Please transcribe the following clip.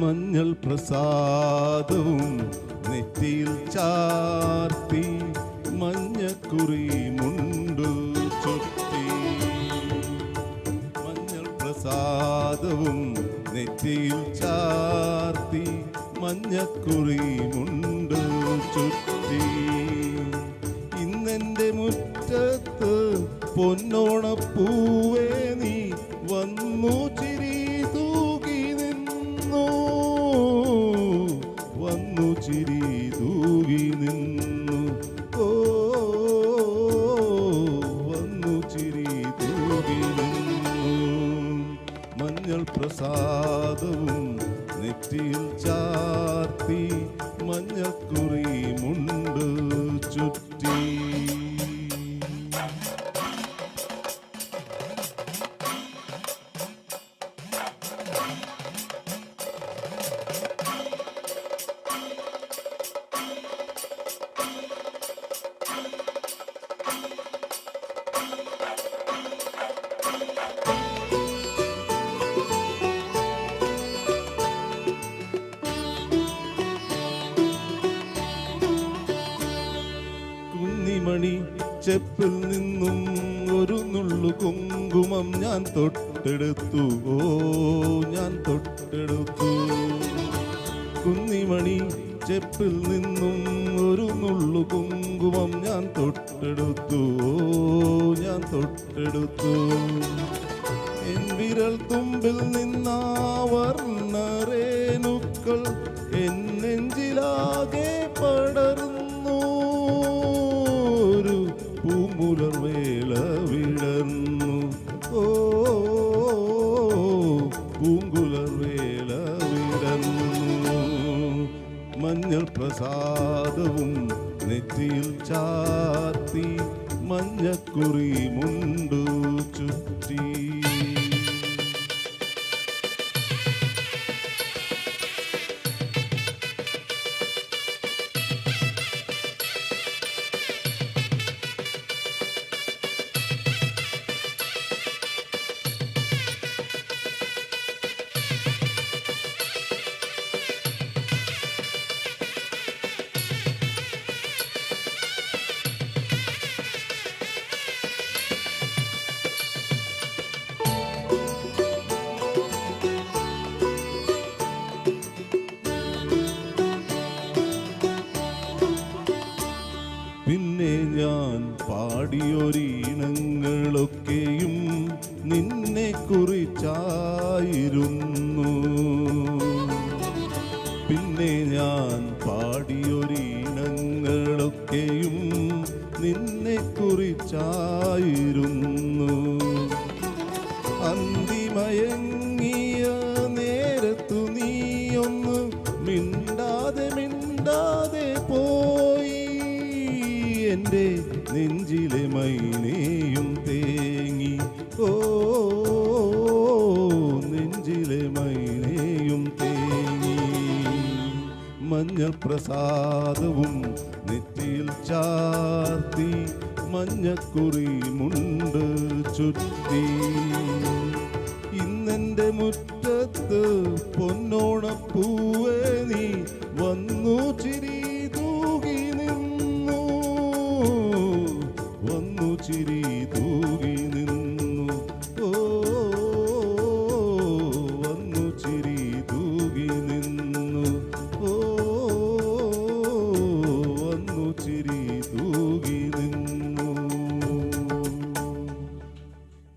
മഞ്ഞൾ പ്രസാദവും നെറ്റിയിൽ ചാർത്തി മഞ്ഞക്കുറി മുണ്ടു ചുറ്റി. മഞ്ഞൾ പ്രസാദവും നെറ്റിയിൽ ചാർത്തി മഞ്ഞക്കുറി മുണ്ടു ചുറ്റി. ഇന്നെൻ്റെ മുറ്റത്ത് പൊന്നോണപ്പൂവേ നീ വന്നു ചിരി തൂകി നിന്നു, വന്നു ചിരി തൂകി നിന്നു. ഓ വന്നു ചിരി തൂകി നിന്നു. മഞ്ഞൾ പ്രസാദവും നെറ്റിയിൽ ചാർത്തി മഞ്ഞക്കുറി മുണ്ട് ചുറ്റി. കുന്നിമണി ചെപ്പിൽ നിന്നും ഒരു നുള്ളു കുങ്കുമം ഞാൻ തൊട്ടെടുത്തു. ഓ ഞാൻ തൊട്ടെടുത്തു. കുന്നിമണി ചെപ്പിൽ നിന്നും ഒരു നുള്ളു കുങ്കുമം ഞാൻ തൊട്ടെടുത്തു. ഓ ഞാൻ തൊട്ടെടുത്തു. എൻ വിരൽ തുമ്പിൽ നിന്നാ വർണ്ണരേണുക്കൾ എൻ നെഞ്ചിലാകെ പടർന്നു. ഒരു പൂങ്കുലർവേല വിടർന്നു. ഓ പൂങ്കുലർവേല വിടർന്നു. മഞ്ഞൾ പ്രസാദവും നെറ്റിയിൽ ചാർത്തി മഞ്ഞക്കുറി മുണ്ടു ചുറ്റി. പിന്നെ ഞാൻ പാടിയൊരീണങ്ങളൊക്കെയും നിന്നെ കുറിച്ചായിരുന്നു. പിന്നെ ഞാൻ പാടിയൊരീണങ്ങളൊക്കെയും നിന്നെ കുറിച്ചായിരുന്നു. അന്തിമയങ്ങിയ നേരത്തു നീയൊന്ന് മിണ്ടാതെ മിണ്ടാതെ പോയി. എൻ്റെ നെഞ്ചിലെ മൈനയും തേങ്ങി. ഓ നെഞ്ചിലെ മൈനയും തേങ്ങി. മഞ്ഞൾ പ്രസാദവും നെറ്റിയിൽ ചാർത്തി മഞ്ഞക്കുറി മുണ്ട് ചുറ്റി. ഇന്നെൻ്റെ മുറ്റത്ത് പൊന്നോണപ്പൂ